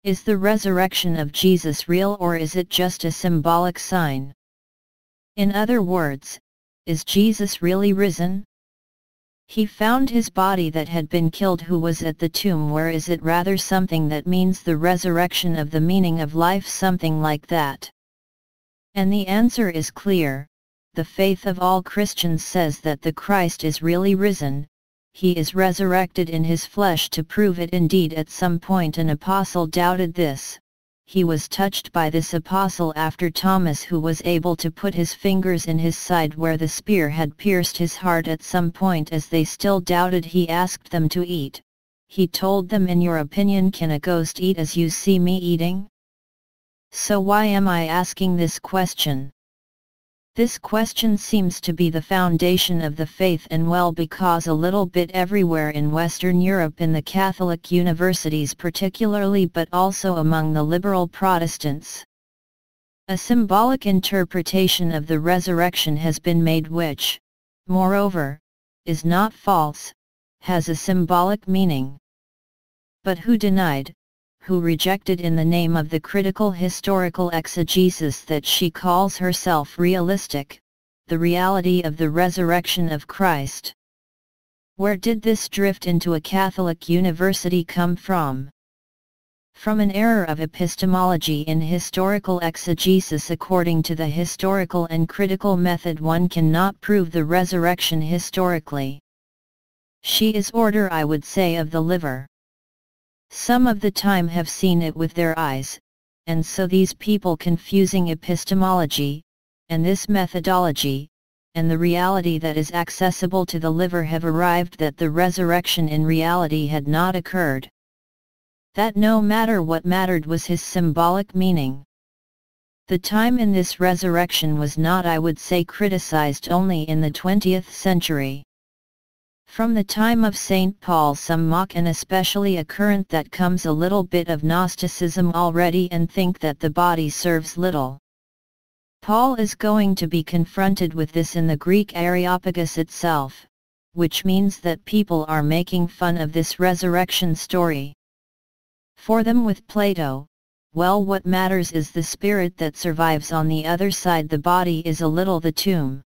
Is the resurrection of Jesus real, or is it just a symbolic sign? In other words, is Jesus really risen? He found his body that had been killed who was at the tomb, where is it rather something that means the resurrection of the meaning of life, something like that? And the answer is clear. The faith of all Christians says that the Christ is really risen. He is resurrected in his flesh. To prove it, indeed at some point an apostle doubted this. He was touched by this apostle after Thomas, who was able to put his fingers in his side where the spear had pierced his heart. At some point, as they still doubted, he asked them to eat. He told them, in your opinion, can a ghost eat as you see me eating? So why am I asking this question? This question seems to be the foundation of the faith, and well, because a little bit everywhere in Western Europe, in the Catholic universities particularly, but also among the liberal Protestants, a symbolic interpretation of the resurrection has been made, which, moreover, is not false, has a symbolic meaning. But who denied, who rejected in the name of the critical historical exegesis that she calls herself realistic, the reality of the resurrection of Christ? Where did this drift into a Catholic university come from? From an error of epistemology in historical exegesis. According to the historical and critical method, one cannot prove the resurrection historically. She is order, I would say, of the liver. Some of the time have seen it with their eyes, and so these people confusing epistemology, and this methodology, and the reality that is accessible to the liver, have arrived that the resurrection in reality had not occurred. That no matter what mattered was his symbolic meaning. The time in this resurrection was not, I would say, criticized only in the 20th century. From the time of St. Paul some mock, and especially a current that comes a little bit of Gnosticism already and think that the body serves little. Paul is going to be confronted with this in the Greek Areopagus itself, which means that people are making fun of this resurrection story. For them, with Plato, well, what matters is the spirit that survives on the other side, the body is a little the tomb.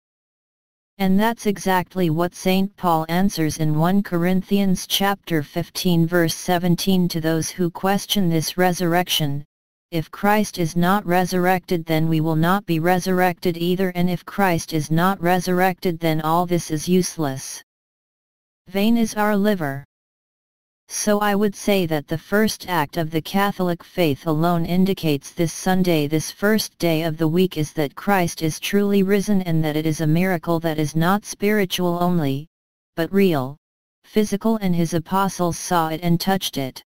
And that's exactly what St. Paul answers in 1 Corinthians chapter 15 verse 17 to those who question this resurrection. If Christ is not resurrected, then we will not be resurrected either, and if Christ is not resurrected, then all this is useless. Vain is our liver. So I would say that the first act of the Catholic faith alone indicates this Sunday, this first day of the week, is that Christ is truly risen, and that it is a miracle that is not spiritual only, but real, physical, and his apostles saw it and touched it.